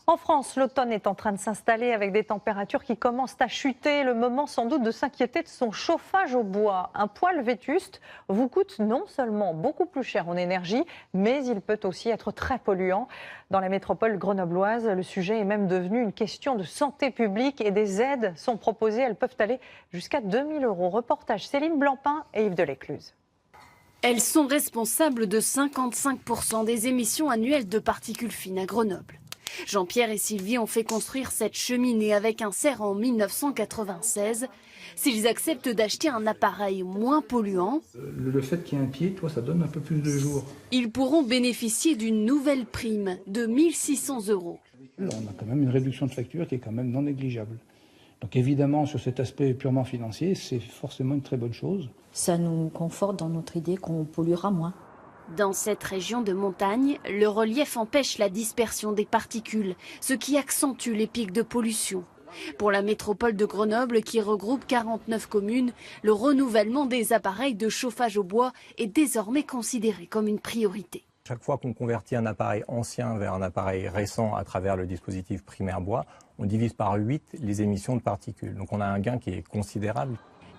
En France, l'automne est en train de s'installer avec des températures qui commencent à chuter. Le moment sans doute de s'inquiéter de son chauffage au bois. Un poêle vétuste vous coûte non seulement beaucoup plus cher en énergie, mais il peut aussi être très polluant. Dans la métropole grenobloise, le sujet est même devenu une question de santé publique et des aides sont proposées. Elles peuvent aller jusqu'à 2 000 €. Reportage Céline Blancpain et Yves Delécluse. Elles sont responsables de 55% des émissions annuelles de particules fines à Grenoble. Jean-Pierre et Sylvie ont fait construire cette cheminée avec un serre en 1996. S'ils acceptent d'acheter un appareil moins polluant, le fait qu'il y ait un pied, ça donne un peu plus de jours. ils pourront bénéficier d'une nouvelle prime de 1 600 €. On a quand même une réduction de facture qui est quand même non négligeable. Donc évidemment, sur cet aspect purement financier, c'est forcément une très bonne chose. Ça nous conforte dans notre idée qu'on polluera moins. Dans cette région de montagne, le relief empêche la dispersion des particules, ce qui accentue les pics de pollution. Pour la métropole de Grenoble, qui regroupe 49 communes, le renouvellement des appareils de chauffage au bois est désormais considéré comme une priorité. Chaque fois qu'on convertit un appareil ancien vers un appareil récent à travers le dispositif primaire bois, on divise par 8 les émissions de particules. Donc on a un gain qui est considérable.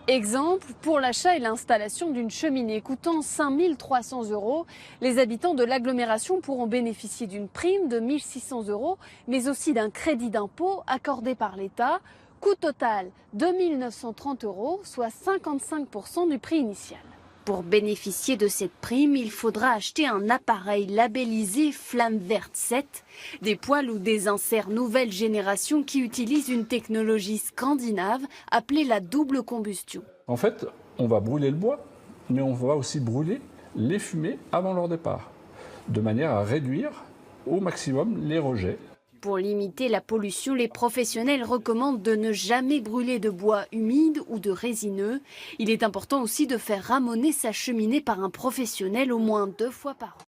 Exemple, pour l'achat et l'installation d'une cheminée coûtant 5 300 €, les habitants de l'agglomération pourront bénéficier d'une prime de 1 600 €, mais aussi d'un crédit d'impôt accordé par l'État. Coût total 2 930 €, soit 55% du prix initial. Pour bénéficier de cette prime, il faudra acheter un appareil labellisé Flamme Verte 7, des poêles ou des inserts nouvelle génération qui utilisent une technologie scandinave appelée la double combustion. En fait, on va brûler le bois, mais on va aussi brûler les fumées avant leur départ, de manière à réduire au maximum les rejets. Pour limiter la pollution, les professionnels recommandent de ne jamais brûler de bois humide ou de résineux. Il est important aussi de faire ramoner sa cheminée par un professionnel au moins 2 fois par an.